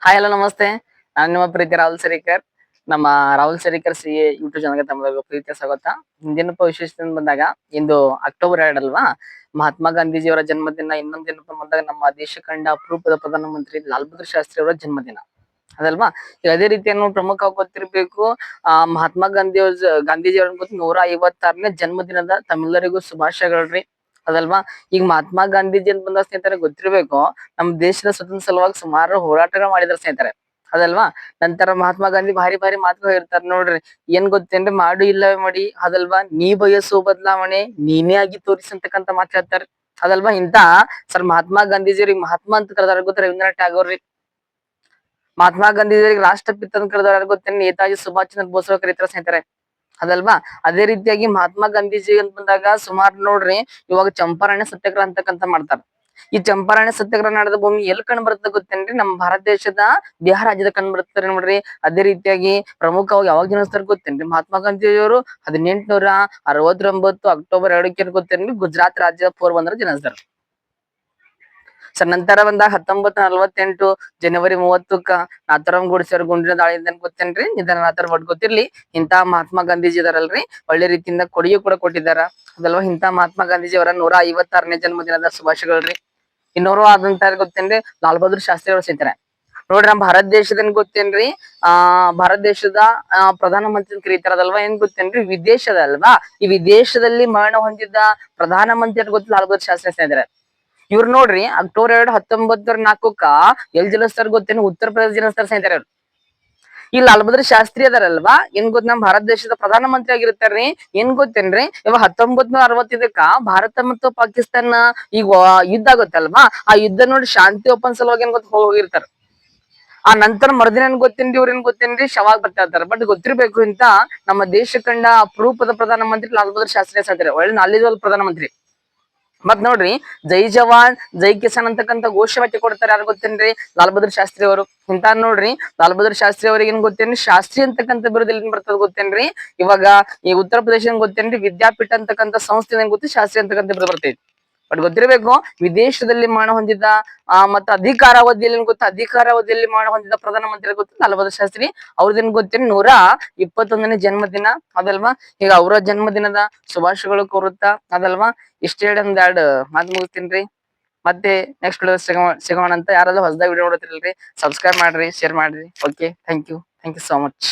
Hi hello ನಮಸ್ತೆ. ನಾನು ನಿಮ್ಮ ಪ್ರೀತಿ ರಾಹುಲ್ ಸರೀಕರ್. ನಮ್ಮ ರಾಹುಲ್ ಸರೀಕರ್ CA ಯೂಟ್ಯೂಬ್ ಚಾನಲ್ಗೆ ತಮ್ಮ ಪ್ರೀತಿಯ ಸ್ವಾಗತ. ಇಂದಿನ ವಿಶೇಷದಿಂದ ಬಂದಾಗ ಇಂದು ಅಕ್ಟೋಬರ್ 2 ಅಲ್ವಾ, ಮಹಾತ್ಮ ಗಾಂಧೀಜಿಯವರ ಜನ್ಮದಿನ. ಇನ್ನೊಂದೇನಪ್ಪ ಬಂದಾಗ ನಮ್ಮ ದೇಶ ಕಂಡ ಅಪರೂಪದ ಪ್ರಧಾನಮಂತ್ರಿ ಲಾಲ್ ಬಹದ್ದೂರ್ ಶಾಸ್ತ್ರಿ ಅವರ ಜನ್ಮದಿನ ಅದಲ್ವಾ. ಈಗ ಅದೇ ರೀತಿಯನ್ನು ಪ್ರಮುಖವಾಗಿ ಗೊತ್ತಿರಬೇಕು. ಮಹಾತ್ಮ ಗಾಂಧೀಜಿಯವರ 156ನೇ ಜನ್ಮದಿನದ ತಮ್ಮೆಲ್ಲರಿಗೂ ಶುಭಾಶಯಗಳ್ರಿ ಅದಲ್ವಾ. ಈಗ ಮಹಾತ್ಮ ಗಾಂಧೀಜಿ ಅಂತ ಬಂದ ಸ್ನೇಹಿತರೆ ಗೊತ್ತಿರ್ಬೇಕು, ನಮ್ಮ ದೇಶದ ಸ್ವತಂತ್ರ ಸಲುವಾಗಿ ಸುಮಾರು ಹೋರಾಟಗಳು ಮಾಡಿದಾರೆ ಸ್ನೇಹಿತರೆ ಅದಲ್ವಾ. ನಂತರ ಮಹಾತ್ಮ ಗಾಂಧಿ ಭಾರಿ ಭಾರಿ ಮಾತುಗಳು ಹೇಳ್ತಾರೆ ನೋಡ್ರಿ. ಏನ್ ಗೊತ್ತೇನ್ರಿ, ಮಾಡು ಇಲ್ಲವೇ ಮಾಡಿ ಅದಲ್ವಾ, ನೀ ಬಯಸೋ ಬದಲಾವಣೆ ನೀನೇ ಆಗಿ ತೋರಿಸಂತಕ್ಕಂತ ಮಾತು ಹೇಳ್ತಾರೆ ಅದಲ್ವಾ. ಇಂತ ಸರ್ ಮಹಾತ್ಮ ಗಾಂಧೀಜಿಯವ್ರಿಗೆ ಮಹಾತ್ಮ ಅಂತ ಕರೆದಾರ ಗೊತ್ತ, ರವೀಂದ್ರನಾಥ್ ಟ್ಯಾಗೋರ್ ರೀ. ಮಹಾತ್ಮ ಗಾಂಧೀಜಿಯವರಿಗೆ ರಾಷ್ಟ್ರಪಿತ ಅಂತ ಕರೆದಾರ ಗೊತ್ತೇನ್, ನೇತಾಜಿ ಸುಭಾಷ್ ಚಂದ್ರ ಬೋಸ್ ಕರೀತಾರ ಸ್ನೇಹಿತರೆ ಅದಲ್ವಾ. ಅದೇ ರೀತಿಯಾಗಿ ಮಹಾತ್ಮ ಗಾಂಧೀಜಿ ಅಂತ ಬಂದಾಗ ಸುಮಾರು ನೋಡ್ರಿ, ಇವಾಗ ಚಂಪಾರಣ್ಯ ಸತ್ಯಾಗ್ರಹ ಅಂತಕ್ಕಂತ ಮಾಡ್ತಾರ. ಈ ಚಂಪಾರಣ್ಯ ಸತ್ಯಾಗ್ರಹ ನಡೆದ ಭೂಮಿ ಎಲ್ಲಿ ಕಂಡು ಬರ್ತದೆ ಗೊತ್ತೇನ್ರಿ, ನಮ್ಮ ಭಾರತ ದೇಶದ ಬಿಹಾರ ರಾಜ್ಯದ ಕಂಡು ಬರ್ತಾರೆ ನೋಡ್ರಿ. ಅದೇ ರೀತಿಯಾಗಿ ಪ್ರಮುಖವಾಗಿ ಯಾವಾಗ ಜನಿಸ್ತಾರ ಗೊತ್ತೇನ್ರಿ, ಮಹಾತ್ಮ ಗಾಂಧೀಜಿಯವರು 1869 ಅಕ್ಟೋಬರ್ 2ಕ್ಕೆ ಗೊತ್ತೇನ್ರಿ, ಗುಜರಾತ್ ರಾಜ್ಯದ ಪೋರ್ಬಂದರ್ ಜನಿಸ್ತಾರ. ಸರ್ ನಂತರ ಬಂದಾಗ 1948 ಜನವರಿ 30ಕ್ಕ ನಾಥರಾಮ್ ಗೋಡ್ಸೆ ಅವ್ರ ಗುಂಡಿನ ದಾಳಿಯಿಂದ ಗೊತ್ತೇನ್ರಿ ನಿಧನರಾದರ. ಬಟ್ ಗೊತ್ತಿರ್ಲಿ, ಇಂತ ಮಹಾತ್ಮ ಗಾಂಧೀಜಿ ಇದಾರಲ್ರಿ, ಒಳ್ಳೆ ರೀತಿಯಿಂದ ಕೊಡುಗೆ ಕೂಡ ಕೊಟ್ಟಿದ್ದಾರ ಅದಲ್ವಾ. ಇಂತ ಮಹಾತ್ಮ ಗಾಂಧೀಜಿ ಅವರ 156ನೇ ಜನ್ಮದಿನದ ಶುಭಾಶಯಗಳ್ರಿ. ಇನ್ನೋರು ಆದಂತ ಗೊತ್ತೇನ್ರಿ, ಲಾಲ್ ಬಹದ್ದೂರ್ ಶಾಸ್ತ್ರಿ ಅವರು ಸಿಗ್ತಾರೆ ನೋಡ್ರಿ. ನಮ್ಮ ಭಾರತ ದೇಶದ ಗೊತ್ತೇನ್ರಿ, ಭಾರತ ದೇಶದ ಪ್ರಧಾನ ಮಂತ್ರಿ ಕರೀತಾರದಲ್ವಾ. ಏನ್ ಗೊತ್ತೇನ್ರಿ, ವಿದೇಶದ ಅಲ್ವಾ, ಈ ವಿದೇಶದಲ್ಲಿ ಮರಣ ಹೊಂದಿದ್ದ ಪ್ರಧಾನ ಮಂತ್ರಿ ಅಂತ ಗೊತ್ತ, ಲಾಲ್ ಬಹದ್ದೂರ್ ಶಾಸ್ತ್ರಿ ಸ್ನೇಹಿತರೆ. ಇವ್ರು ನೋಡ್ರಿ ಅಕ್ಟೋಬರ್ 2 1904ಕ್ಕ ಎಲ್ ಜನಿಸ್ತಾರ ಗೊತ್ತೇನು, ಉತ್ತರ ಪ್ರದೇಶ ಜನಿಸ್ತಾರ ಸ್ನೇಹಿತರೆ. ಈ ಲಾಲ್ ಬಹದ್ದೂರ್ ಶಾಸ್ತ್ರಿ ಅದಾರಲ್ವಾ, ಏನ್ ಗೊತ್ತ, ನಮ್ಮ ಭಾರತ ದೇಶದ ಪ್ರಧಾನ ಮಂತ್ರಿ ಆಗಿರ್ತಾರ್ರಿ. ಏನ್ ಗೊತ್ತೇನ್ರಿ, ಇವಾಗ 1965ಕ್ಕ ಭಾರತ ಮತ್ತು ಪಾಕಿಸ್ತಾನ ಈಗ ಯುದ್ಧ ಆಗುತ್ತಲ್ವಾ, ಆ ಯುದ್ಧ ನೋಡಿ ಶಾಂತಿ ಒಪ್ಪಂದ ಸಲುವಾಗಿ ಏನ್ ಗೊತ್ತ ಹೋಗಿರ್ತಾರ. ಆ ನಂತರ ಮರುದಿನ ಏನ್ ಗೊತ್ತೇನ್ರಿ, ಇವ್ರ ಏನ್ ಗೊತ್ತೇನ್ರಿ ಶವಾಗ ಬರ್ತಾ ಇರ್ತಾರ. ಬಟ್ ಗೊತ್ತಿರ್ಬೇಕು, ಇಂತ ನಮ್ಮ ದೇಶ ಕಂಡ ಅಪರೂಪದ ಪ್ರಧಾನ ಮಂತ್ರಿ ಲಾಲ್ ಬಹದ್ದೂರ್ ಶಾಸ್ತ್ರಿ ಸಾಯ್ತಾರೆ. ಒಳ್ಳೆ ನಾಲೆಜ್ ಪ್ರಧಾನ ಮಂತ್ರಿ. ಮತ್ ನೋಡ್ರಿ, ಜೈ ಜವಾನ್ ಜೈ ಕಿಸಾನ್ ಅಂತಕ್ಕಂತ ಘೋಷವಾಕ್ಯ ಕೊಡ್ತಾರೆ. ಯಾರು ಗೊತ್ತೇನ್ರಿ, ಲಾಲ್ ಬಹದ್ದೂರ್ ಶಾಸ್ತ್ರಿ ಅವರು. ಇಂತ ನೋಡ್ರಿ, ಲಾಲ್ ಬಹದ್ದೂರ್ ಶಾಸ್ತ್ರಿ ಅವ್ರಿಗೆ ಏನ್ ಗೊತ್ತೇನ್ರಿ, ಶಾಸ್ತ್ರಿ ಅಂತಕ್ಕಂಥ ಬಿರುದಲ್ಲಿ ಏನ್ ಬರ್ತದ ಗೊತ್ತೇನ್ರಿ, ಇವಾಗ ಈ ಉತ್ತರ ಪ್ರದೇಶ ಗೊತ್ತೇನ್ರಿ, ವಿದ್ಯಾಪೀಠ ಅಂತಕ್ಕಂಥ ಸಂಸ್ಥೆ ಏನ್ ಗೊತ್ತಿ ಶಾಸ್ತ್ರಿ ಅಂತಕ್ಕಂಥ ಬಿರುದು ಬರ್ತೈತಿ. ಬಟ್ ಗೊತ್ತಿರಬೇಕು, ವಿದೇಶದಲ್ಲಿ ಮರಣ ಹೊಂದಿದ್ದ ಮತ್ತೆ ಅಧಿಕಾರಾವಧಿಯಲ್ಲಿ ಗೊತ್ತಾ, ಅಧಿಕಾರಾವಧಿಯಲ್ಲಿ ಮರಣ ಹೊಂದಿದ್ದ ಪ್ರಧಾನ ಮಂತ್ರಿ ಗೊತ್ತ, ಲಾಲ್ ಬಹದ್ದೂರ್ ಶಾಸ್ತ್ರಿ. ಅವ್ರದೇನ್ ಗೊತ್ತೇನ್ 121ನೇ ಜನ್ಮದಿನ ಅದಲ್ವಾ. ಈಗ ಅವರ ಜನ್ಮದಿನದ ಶುಭಾಶಯಗಳು ಕೋರುತ್ತಾ ಅದಲ್ವಾ, ಇಷ್ಟ ಹೇಳಿ ಒಂದ್ 2 ಮಾತು ಮುಗಿಸ್ತೀನ್ರಿ. ಮತ್ತೆ ನೆಕ್ಸ್ಟ್ ವಿಡಿಯೋ ಸಿಗೋಣ ಅಂತ. ಯಾರಾದ್ರೂ ಹೊಸದಾಗಿ ವಿಡಿಯೋ ನೋಡ್ತಿರಲ್ರಿ, ಸಬ್ಸ್ಕ್ರೈಬ್ ಮಾಡ್ರಿ, ಶೇರ್ ಮಾಡ್ರಿ. Okay, thank you so much.